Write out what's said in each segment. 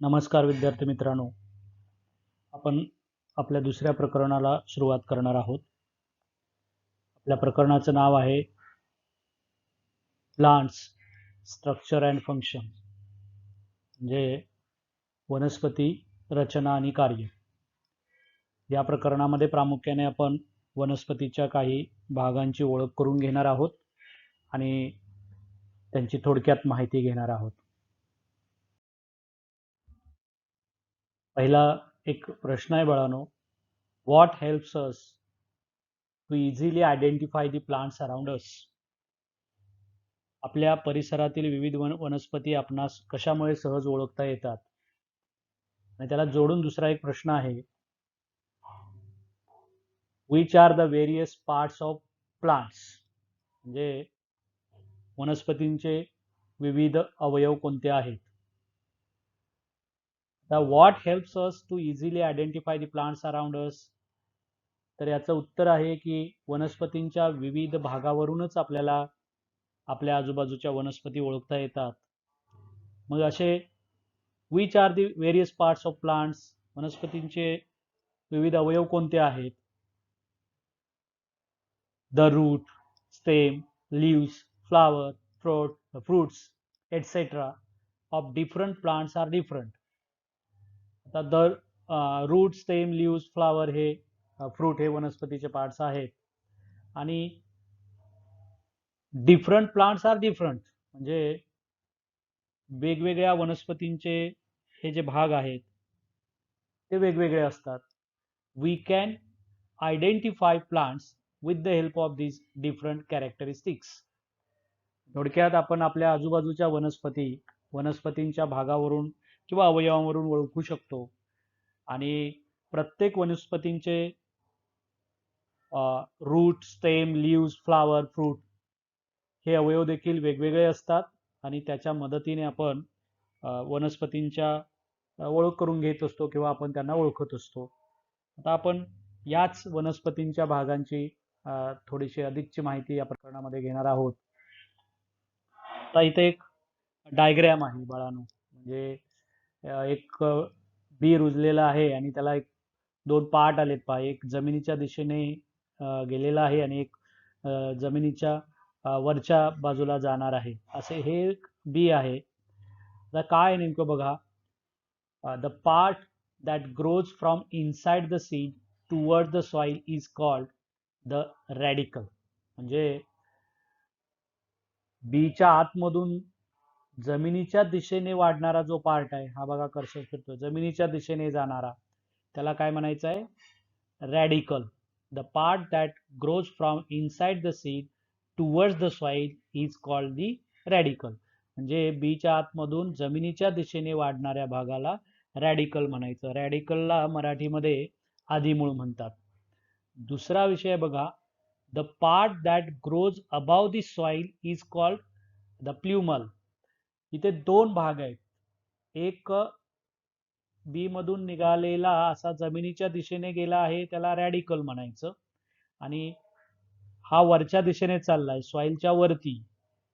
नमस्कार विद्यार्थी मित्रांनो, आपण आपल्या दुसऱ्या प्रकरणाला सुरुवात करणार आहोत. आपल्या प्रकरणाचं नाव आहे प्लांट्स स्ट्रक्चर अँड फंक्शन, म्हणजे वनस्पती रचना आणि कार्य. या प्रकरणामध्ये प्रामुख्याने आपण वनस्पतीच्या काही भागांची ओळख करून घेणार आहोत आणि त्यांची थोडक्यात माहिती घेणार आहोत. पहिला एक प्रश्न आहे बाळांनो, what helps us to easily identify the plants around us. आपल्या परिसरातील विविध वनस्पती आपणास कशामुळे सहज ओळखता येतात. आणि त्याला जोडून दुसरा एक प्रश्न आहे, which are the various parts of plants, म्हणजे वनस्पतींचे विविध अवयव कोणते आहेत. What helps us to easily identify the plants around us, तर याचं उत्तर आहे की वनस्पतींच्या विविध भागावरूनच आपल्याला आपल्या आजूबाजूच्या वनस्पती ओळखता येतात. मग असे which are the various parts of plants, वनस्पतींचे विविध अवयव कोणते आहेत. The root, stem, leaves, flower, fruits etcetera of different plants are different. आता the root, stem, leaves, flower हे फ्रूट हे वनस्पतीचे पार्ट्स आहेत आणि डिफरंट प्लांट्स आर डिफरंट, म्हणजे वेगवेगळ्या वनस्पतींचे हे जे भाग आहेत ते वेगवेगळे असतात. We can identify plants with the help of this different characteristics. थोडक्यात आपण आपल्या आजूबाजूच्या वनस्पतींच्या भागावरून किंवा अवयवांवरून ओळखू शकतो. आणि प्रत्येक वनस्पतींचे root, stem, leaves, flower, fruit हे अवयव देखील वेगवेगळे असतात आणि त्याच्या मदतीने आपण वनस्पतींच्या ओळख करून घेत असतो किंवा आपण त्यांना ओळखत असतो. आता आपण याच वनस्पतींच्या भागांची थोडीशी अधिकची माहिती या प्रकरणामध्ये घेणार आहोत. आता इथे एक डायग्रॅम आहे बाळांनो, म्हणजे एक बी रुजलेला आहे आणि त्याला एक दोन पार्ट आलेत पहा. एक जमिनीच्या दिशेने गेलेला आहे आणि एक जमिनीच्या वरच्या बाजूला जाणार आहे, असे हे एक बी आहे. आता काय नेमकं बघा, the part that grows from inside the seed toward the soil is called the radical. म्हणजे बीच्या आतमधून जमिनीच्या दिशेने वाढणारा जो पार्ट आहे, हा बघा कर्सर फिरतो, जमिनीच्या दिशेने जाणारा, त्याला काय म्हणायचं आहे, radical. The part that grows from inside the seed towards the soil is called the radical. म्हणजे बीच्या आतमधून जमिनीच्या दिशेने वाढणाऱ्या भागाला रॅडिकल म्हणायचं. रॅडिकलला मराठीमध्ये आदिमूळ म्हणतात. दुसरा विषय बघा, the part that grows above the soil is called the plumule. इथे दोन भाग आहेत. एक बी मधून निघालेला असा जमिनीच्या दिशेने गेला आहे, त्याला रॅडिकल म्हणायचं. आणि हा वरच्या दिशेने चाललाय, सॉइलच्या वरती.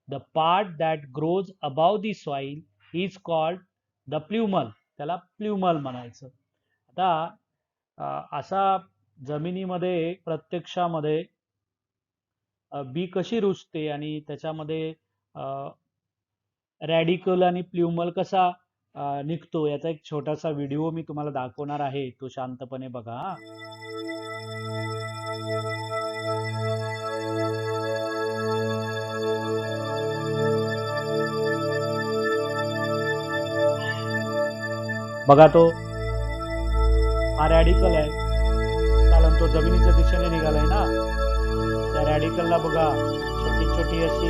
The part that grows above the soil is called the plumule, त्याला प्ल्युमल म्हणायचं. आता असा जमिनीमध्ये प्रत्यक्षामध्ये बी कशी रुजते आणि त्याच्यामध्ये रॅडिकल आणि प्ल्युमल कसा निघतो, याचा एक छोटासा व्हिडिओ मी तुम्हाला दाखवणार आहे, तो शांतपणे बघा. बघा, तो हा रॅडिकल आहे, कारण तो जमिनीच्या दिशेने निघालाय ना. त्या रॅडिकलला बघा छोटी छोटी अशी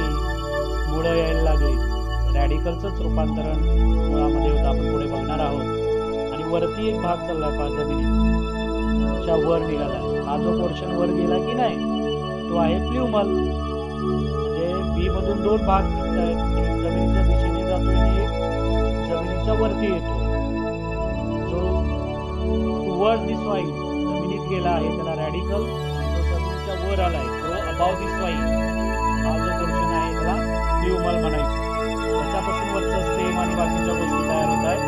मुळं यायला लागली. रॅडिकलचंच रूपांतरण मुळामध्ये होतं, आपण पुढे बघणार आहोत. आणि वरती एक भाग चाललाय पहा, जमिनीच्या वर निघालाय. हा जो पोर्शन वर गेला की नाही, तो आहे प्ल्युमल. म्हणजे बी मधून दोन भाग निघत आहेत, एक जमिनीच्या दिशेने जातोय आणि एक जमिनीच्या वरती येतो. जो टुवर्ड्स दी सॉइल जमिनीत गेला आहे त्याला रॅडिकल, जो जमिनीच्या वर आलाय तो अबाव दी सॉइल, हा जो पोर्शन आहे त्याला प्ल्युमल म्हणायचं. त्याच्यापासून वरचं स्टेम आणि बाकीच्या गोष्टी तयार होत आहेत.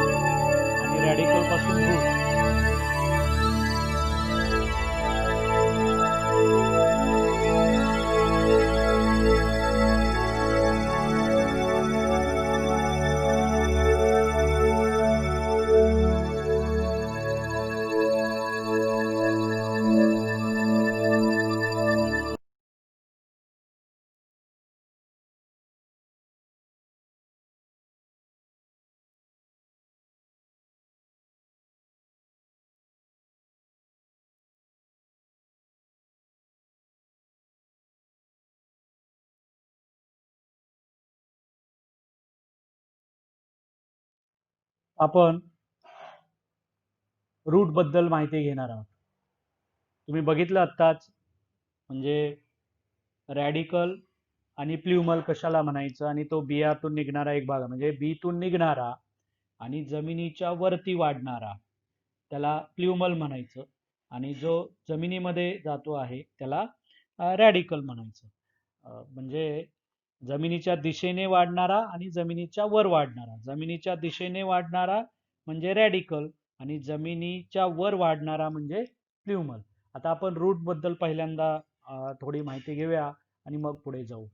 आपण रूट बद्दल माहिती घेणार आहोत. तुम्ही बघितलं आत्ताच, म्हणजे रॅडिकल आणि प्ल्युमल कशाला म्हणायचं, आणि तो बियातून निघणारा एक भाग म्हणजे बीतून निघणारा आणि जमिनीच्या वरती वाढणारा त्याला प्ल्युमल म्हणायचं, आणि जो जमिनीमध्ये जातो आहे त्याला रॅडिकल म्हणायचं. म्हणजे जमिनीच्या दिशेने वाढणारा आणि जमिनीच्या वर वाढणारा. जमिनीच्या दिशेने वाढणारा म्हणजे रॅडिकल आणि जमिनीच्या वर वाढणारा म्हणजे प्ल्युमल. आता आपण रूट बद्दल पहिल्यांदा थोडी माहिती घेऊया आणि मग पुढे जाऊ.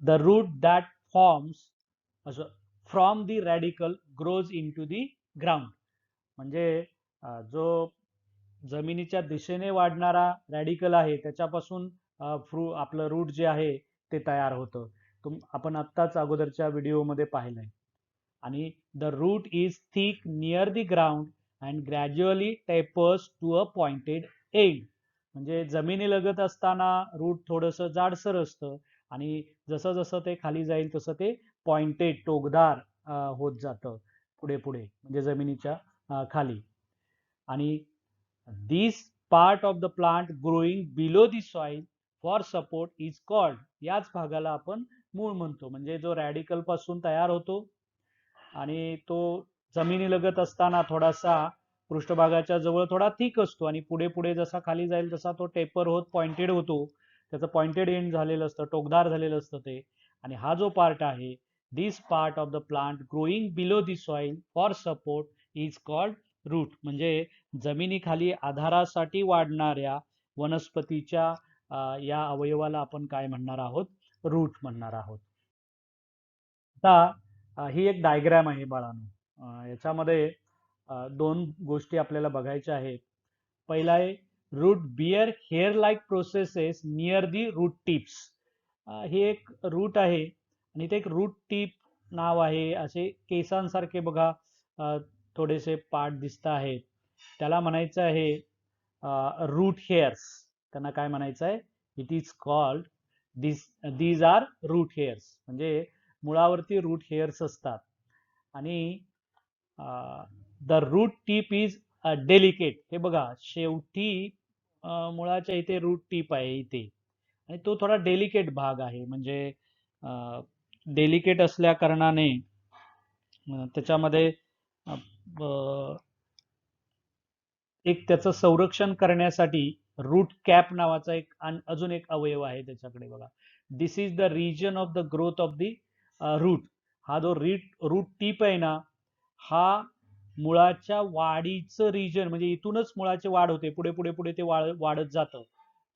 The root that forms from the radical grows into the ground. म्हणजे जो जमिनीच्या दिशेने वाढणारा रॅडिकल आहे त्याच्यापासून आपलं रूट जे आहे ते तयार होतं. आपण आत्ताच अगोदरच्या व्हिडिओमध्ये पाहिलंय. आणि the root is thick near the ground and gradually tapers to a pointed end. म्हणजे जमिनीलगत असताना रूट थोडंसं जाडसर असतं आणि जसं जसं ते खाली जाईल तसं ते पॉइंटेड टोकदार होत जातं पुढे पुढे, म्हणजे जमिनीच्या खाली. आणि this part of the plant growing below the soil for support is called. याच भागाला आपण मूळ म्हणतो. म्हणजे जो रॅडिकल पासून तयार होतो आणि तो जमिनीलगत असताना थोडासा पृष्ठभागाच्या जवळ थोडा थिक असतो आणि पुढे पुढे जसा खाली जाईल तसा तो टेपर होत पॉइंटेड होतो. त्याचं पॉइंटेड एंड झालेलं असतं, टोकदार झालेलं असतं ते. आणि हा जो पार्ट आहे, this part of the plant growing below the soil for support is called root. म्हणजे जमिनीखाली आधारासाठी वाढणाऱ्या वनस्पतीच्या या अवयवाला आपण काय म्हणणार आहोत? रूट म्हणणार आहोत. आता ही एक डायग्राम आहे बाळांनो. याच्यामध्ये दोन गोष्टी आपल्याला बघायच्या आहेत. पहिला आहे root bear hair like processes near the root tips. हे एक रूट आहे आणि ते एक रूट टिप नाव आहे. असे केसांसारखे बघा थोडेसे पार्ट दिसत आहेत, त्याला म्हणायचं आहे रूट हेअर्स. त्यांना काय म्हणायचं आहे? It is called these are root hairs. म्हणजे मुळावरती रूट हेअर्स असतात. आणि the root tip is delicate. हे बघा शेवटी मुळाच्या इथे रूट टिप आहे इथे, आणि तो थोडा डेलिकेट भाग आहे. म्हणजे डेलिकेट असल्या कारणाने त्याच्यामध्ये एक त्याचं संरक्षण करण्यासाठी रूट कॅप नावाचा एक अजून एक अवयव आहे त्याच्याकडे बघा. This is the region of the growth of the root. हा जो रूट टिप आहे ना, हा मुळाच्या वाढीचं रिजन. म्हणजे इथूनच मुळाची वाढ होते, पुढे पुढे पुढे ते वाढत जातं.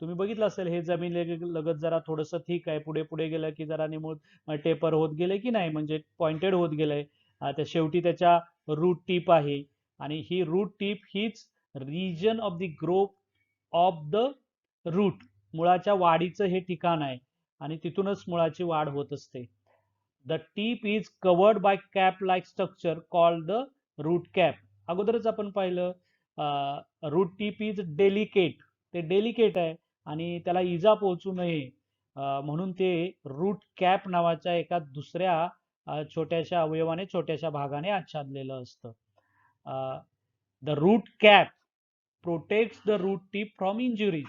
तुम्ही बघितलं असेल हे जमीन लगत जरा थोडंसं ठीक आहे, पुढे पुढे गेलं की जरा निमुळ टेपर होत गेले की नाही, म्हणजे पॉइंटेड होत गेलंय. त्या शेवटी त्याच्या रूट टिप आहे आणि ही रूट टिप हीच region of the growth of the root. मुळाच्या वाढीचं हे ठिकाण आहे आणि तिथूनच मुळाची वाढ होत असते. The tip is covered by cap like structure called the root cap. अगोदरच आपण पाहिलं रूट टीप इज डेलिकेट. ते डेलिकेट आहे आणि त्याला इजा पोहोचू नये म्हणून ते रूट कॅप नावाच्या एका दुसऱ्या छोट्याशा अवयवाने, छोट्याशा भागाने आच्छादलेलं असतं. The root cap protects the root tip from injuries.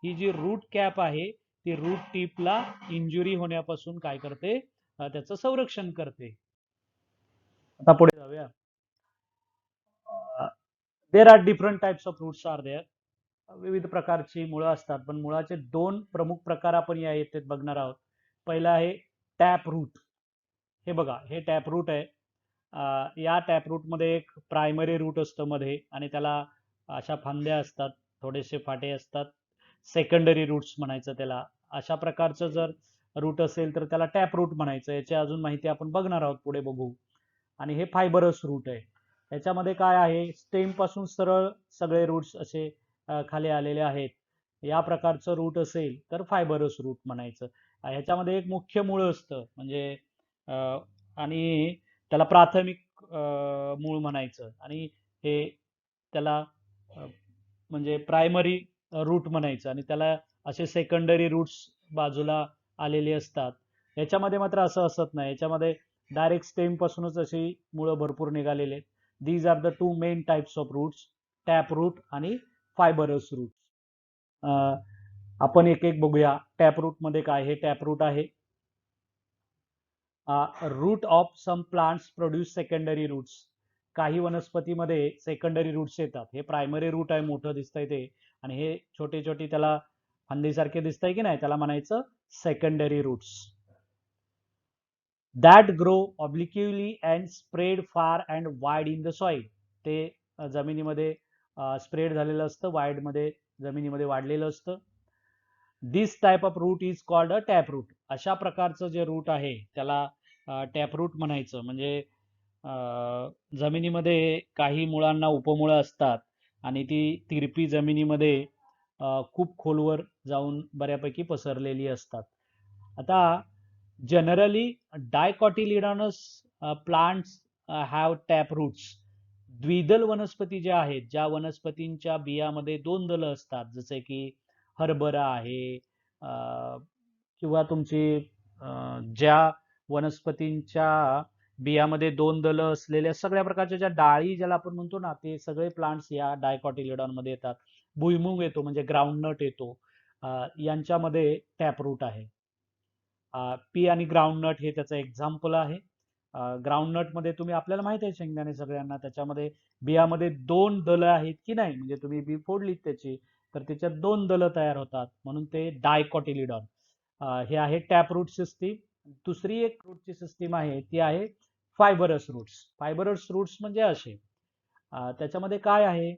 ही जी रूट कॅप आहे ती रूट टीपला इंजुरी होण्यापासून काय करते? त्याचं संरक्षण करते. आता पुढे जाऊया. There are different types of roots are there. विविध प्रकारची मुळं असतात, पण मुळाचे दोन प्रमुख प्रकार आपण या येथे बघणार आहोत. पहिला आहे टॅप रूट. हे बघा, हे टॅप रूट आहे. या टॅप रूट मध्ये एक प्रायमरी रूट असतं मध्ये आणि त्याला अशा फांद्या असतात, थोडेसे फाटे असतात. सेकंडरी रूट्स म्हणायचं त्याला. अशा प्रकारचं जर रूट असेल तर त्याला टॅप रूट म्हणायचं. याची अजून माहिती आपण बघणार आहोत, पुढे बघू. आणि हे फायबरस रूट आहे. याच्यामध्ये काय आहे? स्टेम पासून सरळ सगळे रूट्स असे खाली आलेले आहेत. या प्रकारचं रूट असेल तर फायबरस रूट म्हणायचं. ह्याच्यामध्ये एक मुख्य मूळ असतं, म्हणजे आणि त्याला प्राथमिक मूळ म्हणायचं, आणि हे त्याला म्हणजे प्रायमरी रूट म्हणायचं, आणि त्याला असे सेकंडरी रूट्स बाजूला आलेले असतात. याच्यामध्ये मात्र असं असत नाही. याच्यामध्ये डायरेक्ट स्टेम पासूनच अशी मुळं भरपूर निघालेले आहेत. These are the two main types of roots, tap root आणि फायबरस रूट. आपण एक एक बघूया. टॅप रूट मध्ये काय, हे टॅप रूट आहे. Root of some plants produce secondary roots. काही वनस्पतीमध्ये सेकंडरी रूट्स येतात. हे प्रायमरी रूट आहे, मोठं दिसतंय ते, आणि हे छोटे छोटे त्याला फांदीसारखे दिसतंय की नाही, त्याला म्हणायचं secondary roots. That grow obliquely and spread far and wide in the soil. ते जमिनीमध्ये स्प्रेड झालेलं असतं, वाईड मध्ये जमिनीमध्ये वाढलेलं असतं. This type of root is called a tap root. अशा प्रकारचं जे रूट आहे त्याला टॅप रूट म्हणायचं. म्हणजे जमिनीमध्ये काही मुळांना उपमुळं असतात आणि ती तिरपी जमिनीमध्ये खूप खोलवर जाऊन बऱ्यापैकी पसरलेली असतात. आता generally dicotyledonous plants have tap roots. द्विदल वनस्पती ज्या आहेत, ज्या वनस्पतींच्या बियामध्ये 2 दलं असतात, जसे की हरभरा आहे, किंवा तुमची ज्या वनस्पतींच्या बियामध्ये 2 दलं असलेल्या सगळ्या प्रकारच्या ज्या डाळी ज्याला आपण म्हणतो ना, ते सगळे प्लांट्स या डायकॉटिलिडॉन मध्ये येतात. भुईमुग येतो, म्हणजे ग्राउंडनट येतो, यांच्यामध्ये टॅपरूट आहे. पी आणि ग्राउंडनट हे त्याचं एक्झाम्पल आहे. ग्राउंडनट मध्ये तुम्ही, आपल्याला माहित आहे शेंगदाणे सगळ्यांना, त्याच्यामध्ये बियामध्ये 2 दलं आहेत की नाही, म्हणजे तुम्ही बी फोडलीत त्याची तर त्याच्यात 2 दलं तयार होतात, म्हणून ते डायकॉटिलिडॉन. हे आहे टॅपरूट सिस्टीम. दुसरी एक रूटची सिस्टीम आहे ती आहे फायबरस रूट्स. फायबरस रूट्स म्हणजे असे, त्याच्यामध्ये काय आहे,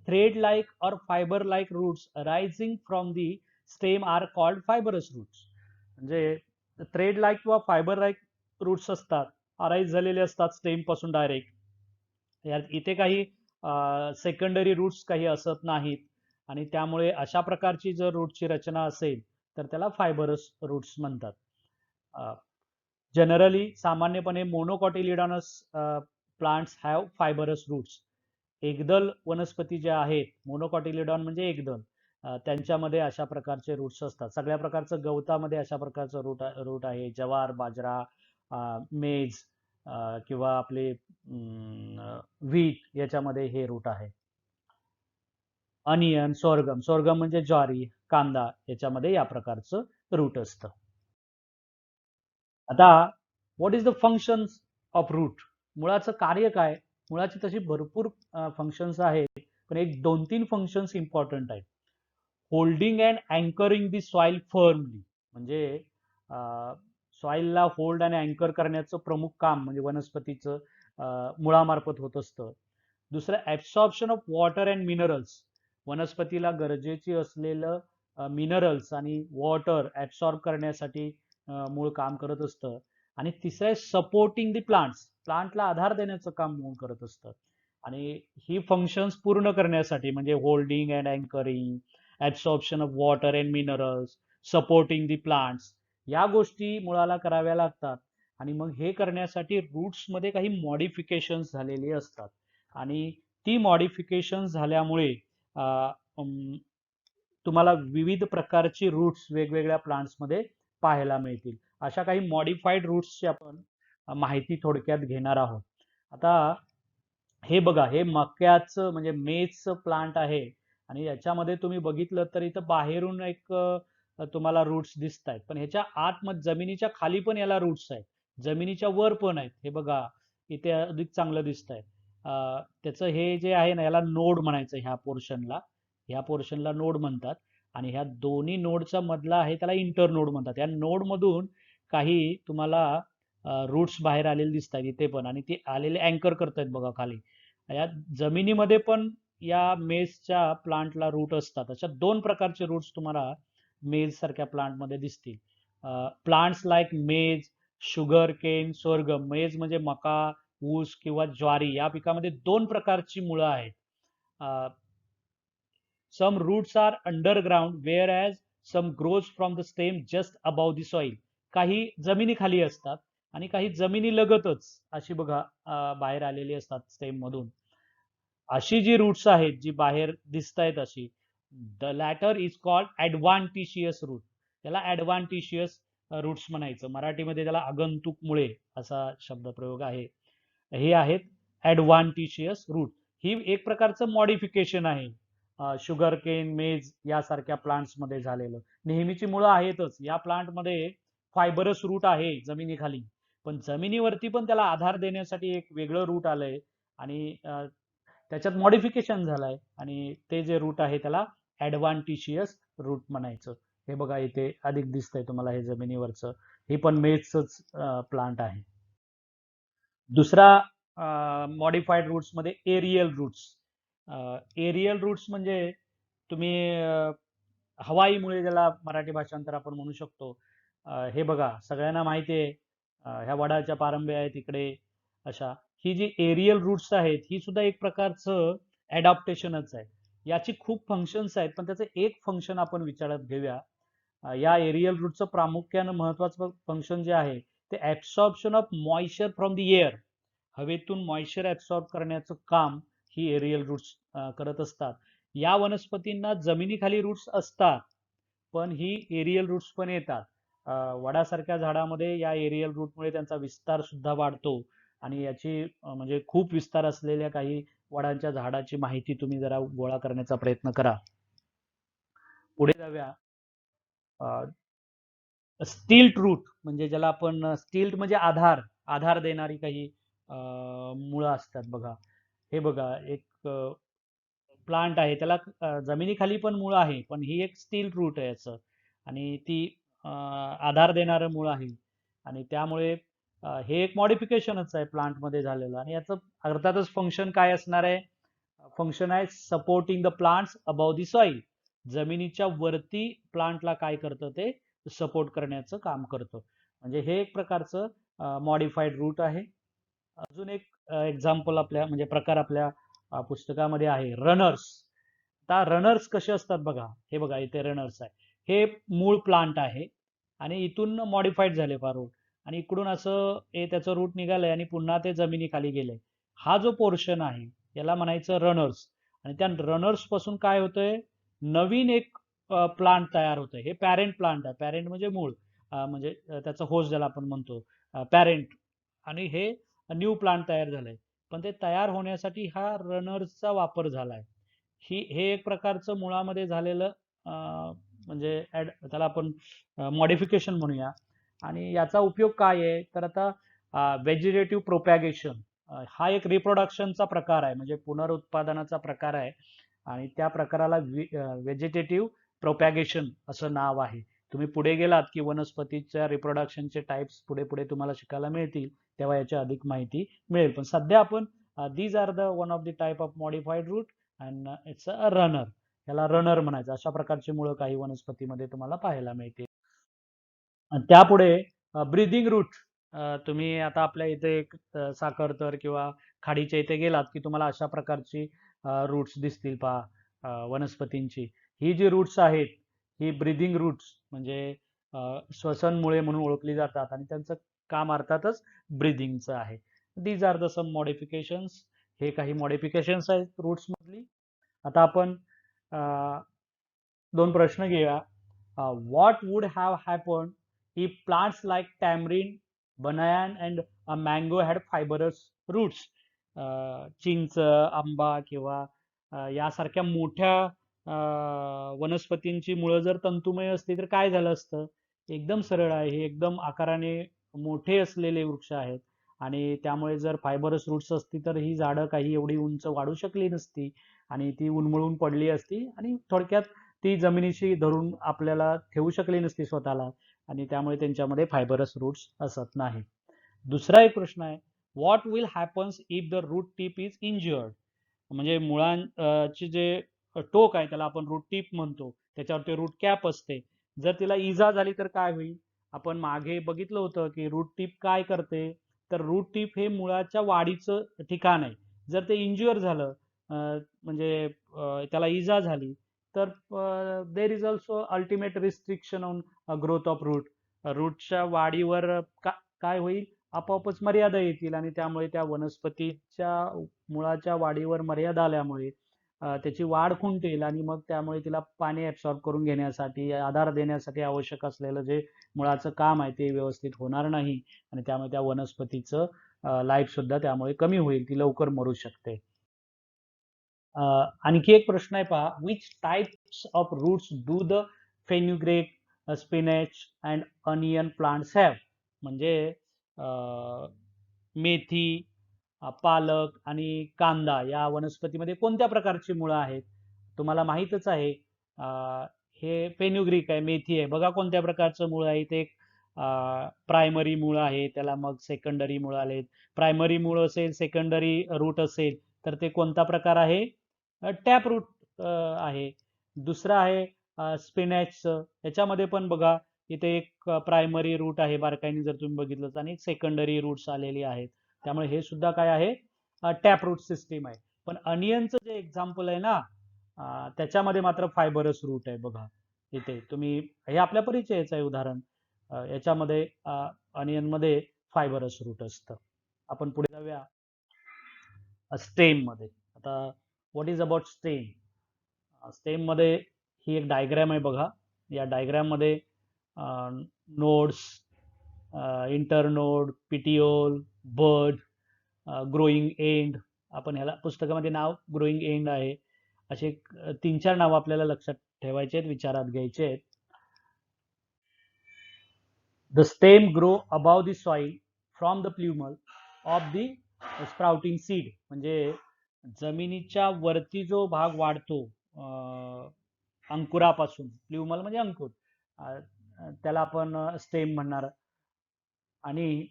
thread like or fibre like roots rising from the stem are called fibrous roots. म्हणजे थ्रेड लाईक किंवा फायबर लाईक रूट्स असतात, अराईज झालेले असतात स्टेम पासून डायरेक्ट. इथे काही सेकंडरी रूट्स काही असत नाहीत, आणि त्यामुळे अशा प्रकारची जर रूटची रचना असेल तर त्याला फायबरस रूट्स म्हणतात. जनरली सामान्यपणे मोनोकॉटिलिडॉनस प्लांट्स हॅव फायबरस रूट्स. एकदल वनस्पती ज्या आहेत, मोनोकॉटिलिडॉन म्हणजे एकदल, त्यांच्यामध्ये अशा प्रकारचे रूट्स असतात. सगळ्या प्रकारचं गवतामध्ये अशा प्रकारचं रूट आहे. ज्वार, बाजरा, मेज किंवा आपले व्हीट, याच्यामध्ये हे रूट आहे. अनियन, सोरगम, सोरगम म्हणजे ज्वारी, कांदा, याच्यामध्ये या प्रकारचं रूट असतं. आता what is the functions of root. मुळाचं कार्य काय. मुळाची तशी भरपूर फंक्शन्स आहेत, पण एक 2-3 फंक्शन्स इम्पॉर्टंट आहेत. Holding and anchoring the soil firmly. म्हणजे सॉइलला होल्ड आणि अँकर करण्याचं प्रमुख काम म्हणजे वनस्पतीचं मुळामार्फत होत असतं. दुसरं, absorption of water and minerals. वनस्पतीला गरजेची असलेलं मिनरल्स आणि वॉटर ऍब्सॉर्ब करण्यासाठी मूळ काम करत असतं. आणि तिसरं आहे सपोर्टिंग दी प्लांट्स. प्लांटला आधार देण्याचं काम मूळ करत असतं. आणि ही फंक्शन्स पूर्ण करण्यासाठी, म्हणजे holding and anchoring, absorption of water and minerals, supporting the plants, या गोष्टी मुळाला कराव्या लागतात. आणि मग हे करण्यासाठी रूट्स मध्ये काही मॉडिफिकेशन्स झालेली असतात, आणि ती मॉडिफिकेशन्स झाल्यामुळे तुम्हाला विविध प्रकारची रूट्स वेगवेगळ्या प्लांट्स मध्ये पाहायला मिळतील. अशा काही मॉडिफाईड रूट्सची आपण माहिती थोडक्यात घेणार आहोत. आता हे बघा, हे मक्याचं म्हणजे मेजचं प्लांट आहे, आणि याच्यामध्ये तुम्ही बघितलं तर इथं बाहेरून एक तुम्हाला रूट्स दिसत आहेत, पण ह्याच्या आतमध्ये जमिनीच्या खाली पण याला रूट्स आहेत, जमिनीच्या वर पण आहेत. हे बघा, इथे अधिक चांगलं दिसत आहे. त्याचं हे जे आहे ना, याला नोड म्हणायचं. ह्या पोर्शनला नोड म्हणतात, आणि ह्या दोन्ही नोडचा मधला आहे त्याला इंटर नोड म्हणतात. या नोड मधून काही तुम्हाला रूट्स बाहेर आलेले दिसत आहेत इथे पण, आणि ते आलेले अँकर करतायत बघा खाली. या जमिनीमध्ये पण या मेजच्या प्लांटला रूट असतात. अशा 2 प्रकारचे रूट्स तुम्हाला मेज सारख्या प्लांट मध्ये दिसतील. प्लांट्स लाईक मेज, शुगर केन, सोरगम. मेज म्हणजे मका, ऊस किंवा ज्वारी, या पिकामध्ये 2 प्रकारची मुळं आहेत. Some roots are underground whereas some grows from the stem just above the soil. काही जमिनी खाली असतात आणि काही जमिनी लगतच अशी बघा बाहेर आलेली असतात स्टेम मधून. अशी जी रूट्स आहेत जी बाहेर दिसत आहेत अशी, the latter is called adventitious root. त्याला ऍडव्हान्टिशियस रूट्स म्हणायचं. मराठीमध्ये त्याला आगंतुक मुळे असा शब्दप्रयोग आहे. हे आहेत ऍडव्हान्टिशियस रूट. ही एक प्रकारचं मॉडिफिकेशन आहे शुगर केन, मेज यासारख्या प्लांट्स मध्ये झालेलं. नेहमीची मुळं आहेतच या प्लांट मध्ये, फायबरस रूट आहे जमिनीखाली, पण जमिनीवरती पण त्याला आधार देण्यासाठी एक वेगळं रूट आलंय आणि त्याच्यात मॉडिफिकेशन झालंय आणि ते जे रूट आहे त्याला ऍडव्हान्टिशियस रूट म्हणायचं. हे बघा इथे अधिक दिसतंय तुम्हाला हे जमिनीवरचं, हे पण मेजच प्लांट आहे. दुसरा मॉडिफाईड रूट्स मध्ये एरियल रूट्स. एरियल रूट्स म्हणजे तुम्ही हवाईमुळे ज्याला मराठी भाषांतर आपण म्हणू शकतो. हे बघा सगळ्यांना माहिती आहे, ह्या वडाच्या पारंब्या आहेत इकडे अशा. ही जी एरियल रूट्स आहेत ही सुद्धा एक प्रकारचं ॲडॉप्टेशनच आहे. याची खूप फंक्शन्स आहेत, पण त्याचं एक फंक्शन आपण विचारात घेऊया. या एरियल रूटचं प्रामुख्यानं महत्वाचं फंक्शन जे आहे ते absorption of moisture from the air. हवेतून मॉइश्चर ऍब्सॉर्ब करण्याचं काम ही एरियल रूट्स करत असतात. या वनस्पतींना जमिनीखाली रूट्स असतात, पण ही एरियल रूट्स पण येतात. वडासारख्या झाडामध्ये या एरियल रूटमुळे त्यांचा विस्तार सुद्धा वाढतो आणि याची म्हणजे खूप विस्तार असलेल्या काही वडांच्या झाडाची माहिती तुम्ही जरा गोळा करण्याचा प्रयत्न करा. पुढे जाऊया. स्टिल्ट रूट म्हणजे ज्याला आपण स्टिल्ट म्हणजे आधार देणारी काही मुळं असतात बघा. हे बघा एक प्लांट आहे, त्याला जमिनीखाली पण मुळं आहे, पण ही एक स्टिल्ट रूट आहे याचं आणि ती आधार देणारं मूळ आहे आणि त्यामुळे हे एक मॉडिफिकेशनच आहे प्लांट मध्ये झालेलं आणि याचं अर्थातच फंक्शन काय असणार आहे. फंक्शन आहे supporting the plants above the soil. जमिनीच्या वरती प्लांटला काय करतं ते सपोर्ट करण्याचं काम करतं. म्हणजे हे एक प्रकारचं मॉडिफाईड रूट आहे. अजून एक एक्झाम्पल आपल्या म्हणजे प्रकार आपल्या पुस्तकामध्ये आहे रनर्स. आता रनर्स कसे असतात बघा. हे बघा इथे रनर्स आहे. हे मूळ प्लांट आहे आणि इथून मॉडिफाईड झाले फार रूट आणि इकडून असं त्याचं रूट निघालंय आणि पुन्हा ते जमिनीखाली गेलंय. हा जो पोर्शन आहे याला म्हणायचं रनर्स आणि त्या रनर्स पासून काय होतंय, नवीन एक प्लांट तयार होतंय. हे पॅरेंट प्लांट आहे. पॅरेंट म्हणजे मूळ, म्हणजे त्याचं होस्ट ज्याला आपण म्हणतो पॅरेंट, आणि हे न्यू प्लांट तयार झालंय. पण ते तयार होण्यासाठी हा रनर्सचा वापर झालाय. हे एक प्रकारचं मुळामध्ये झालेलं म्हणजे त्याला आपण मॉडिफिकेशन म्हणूया. आणि याचा उपयोग काय आहे तर आता व्हेजिटेटिव्ह प्रोपॅगेशन हा एक रिप्रोडक्शनचा प्रकार आहे, म्हणजे पुनरुत्पादनाचा प्रकार आहे आणि त्या प्रकाराला व्हेजिटेटिव्ह प्रोपॅगेशन असं नाव आहे. तुम्ही पुढे गेलात की वनस्पतीच्या रिप्रोडक्शनचे टाइप्स पुढे पुढे तुम्हाला शिकायला मिळतील, तेव्हा याची अधिक माहिती मिळेल. पण सध्या आपण these are the one of the type of modified root and it's a runner. याला रनर म्हणायचं. अशा प्रकारची मुळं काही वनस्पतीमध्ये तुम्हाला पाहायला मिळतील. त्यापुढे ब्रीदिंग रूट. तुम्ही आता आपल्या इथे एक साखर तर किंवा खाडीच्या इथे गेलात की तुम्हाला अशा प्रकारची रूट्स दिसतील पहा वनस्पतींची. ही जी रूट्स आहेत ही ब्रीदिंग रूट्स म्हणजे श्वसन मुळे म्हणून ओळखली जातात आणि त्यांचं काम अर्थातच ब्रीदिंगचं आहे. These are the some modifications. हे काही मॉडिफिकेशन्स आहेत रूट्स मधली. आता आपण दोन प्रश्न घेऊया. What would have happened if plants like tamarind, banyan and a mango had fibrous roots? चिंच, आंबा किंवा यासारख्या मोठ्या वनस्पतींची मुळं जर तंतुमय असती तर काय झालं असतं. एकदम सरळ आहे. हे एकदम आकाराने मोठे असलेले वृक्ष आहेत आणि त्यामुळे जर फायबरस रूट्स असती तर ही झाडं काही एवढी उंच वाढू शकली नसती आणि ती उन्मळून पडली असती आणि थोडक्यात ती जमिनीशी धरून आपल्याला ठेवू शकली नसती स्वतःला आणि त्यामुळे त्यांच्यामध्ये फायबरस रूट्स असत नाही. दुसरा एक प्रश्न आहे, what will happens if the root tip is injured. म्हणजे मुळांचे जे टोक आहे त्याला आपण रूट टिप म्हणतो, त्याच्यावरती रूट कॅप असते. जर तिला इजा झाली तर काय होईल. आपण मागे बघितलं होतं की रूट टिप काय करते, तर रूट टिप हे मुळाच्या वाढीचं ठिकाण आहे. जर ते इंज्युअर झालं म्हणजे त्याला इजा झाली तर there is also ultimate restriction on growth of root. रूटच्या वाढीवर काय होईल, आपोआपच मर्यादा येतील आणि त्यामुळे त्या वनस्पतीच्या मुळाच्या वाढीवर मर्यादा आल्यामुळे त्याची वाढ खुंटेल आणि मग त्यामुळे तिला पाणी ऍब्सॉर्ब करून घेण्यासाठी, आधार देण्यासाठी आवश्यक असलेलं जे मुळाचं काम आहे ते व्यवस्थित होणार नाही आणि त्यामुळे त्या वनस्पतीचं लाईफ सुद्धा त्यामुळे कमी होईल, ती लवकर मरू शकते. आणखी एक प्रश्न आहे पहा, which types of roots do the fenugreek, spinach and onion plants have? म्हणजे मेथी, पालक आणि कांदा या वनस्पतीमध्ये कोणत्या प्रकारची मुळं आहेत? तुम्हाला माहीतच आहे. हे फेन्युग्रीक आहे, मेथी आहे. बघा कोणत्या प्रकारचं मूळ आहे. ते प्रायमरी मूळ आहे, त्याला मग सेकंडरी मूळ आले. प्रायमरी मूळ असेल, सेकंडरी रूट असेल, तर ते कोणता प्रकार आहे? टॅप रूट आहे. दुसरा आहे स्पिनॅचचं. याच्यामध्ये पण बघा इथे एक प्रायमरी रूट आहे बारकाईने जर तुम्ही बघितलं, आणि सेकंडरी रूट्स आलेली आहेत. त्यामुळे हे सुद्धा काय आहे? टॅप रूट सिस्टीम आहे. पण अनियनचं जे एक्झाम्पल आहे ना, त्याच्यामध्ये मात्र फायबरस रूट आहे. बघा इथे तुम्ही, हे आपल्या परिचयाचं आहे उदाहरण. याच्यामध्ये अनियन मध्ये फायबरस रूट असतं. आपण पुढे जाऊया स्टेम मध्ये. आता what is about stem? Stem मध्ये ही एक डायग्राम आहे बघा. या डायग्राम मध्ये nodes, internode, petiole, bud, growing end, आपण ह्याला पुस्तकामध्ये नाव ग्रोईंग एंड आहे, असे 3-4 नाव आपल्याला लक्षात ठेवायचे आहेत, विचारात घ्यायचे आहेत. The stem grow above the soil from the plumule of the sprouting seed. म्हणजे जमिनीच्या वरती जो भाग वाढतो अंकुरापासून, प्ल्युमल म्हणजे अंकुर, त्याला आपण स्टेम म्हणणार. आणि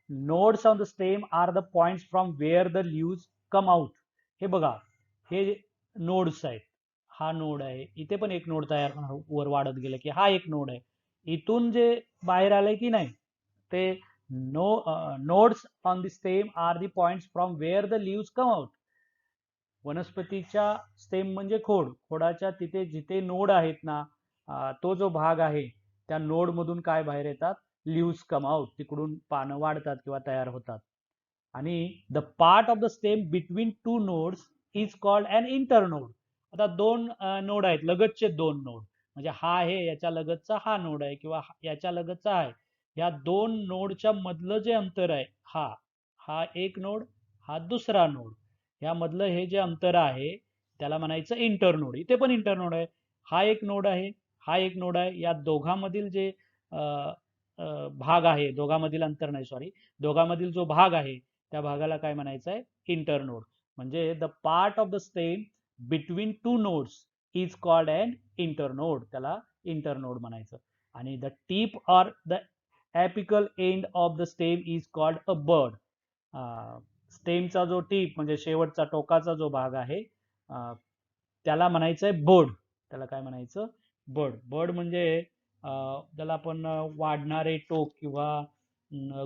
nodes on the stem are the points from where the leaves come out. हे बघा, हे नोड्स आहेत. हा नोड आहे, इथे पण एक नोड तयार वर वाढत गेलं की हा एक नोड आहे. इथून जे बाहेर आलंय की नाही, ते nodes on the stem are the points from where the leaves come out. वनस्पतीच्या स्टेम म्हणजे खोड, खोडाच्या तिथे जिथे नोड आहेत ना, तो जो भाग आहे त्या नोड मधून काय बाहेर येतात? Leaves come out. तिकडून पानं वाढतात किंवा तयार होतात. आणि the part of the stem between two nodes is called an internode. आता दोन नोड आहेत, लगतचे दोन नोड, म्हणजे हा आहे, याच्या लगतचा हा नोड आहे, किंवा याच्या लगतचा आहे. या दोन नोडच्या मधलं जे अंतर आहे, हा एक नोड, हा दुसरा नोड, या मधलं हे जे अंतर आहे त्याला म्हणायचं इंटरनोड. इथे पण इंटरनोड आहे. हा एक नोड आहे, हा एक नोड आहे. या दोघांमधील जे भाग आहे, दोघांमधील अंतर नाही, सॉरी, दोघांमधील जो भाग आहे त्या भागाला काय म्हणायचं आहे? इंटरनोड. म्हणजे the part of the stem between two nodes is called an internode. त्याला इंटरनोड म्हणायचं. आणि the tip or the apical end of the stem is called a bud. स्टेमचा जो टीप म्हणजे शेवटचा टोकाचा जो भाग आहे त्याला म्हणायचंय बर्ड. त्याला काय म्हणायचं? बर्ड. बर्ड म्हणजे त्याला आपण वाढणारे टोक किंवा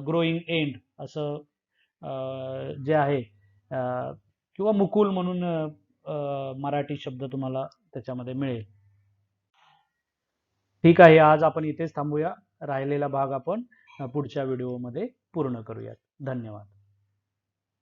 ग्रोईंग एंड असं जे आहे, किंवा मुकुल म्हणून मराठी शब्द तुम्हाला त्याच्यामध्ये मिळेल. ठीक आहे, आज आपण इथेच थांबूया. राहिलेला भाग आपण पुढच्या व्हिडिओमध्ये पूर्ण करूयात. धन्यवाद.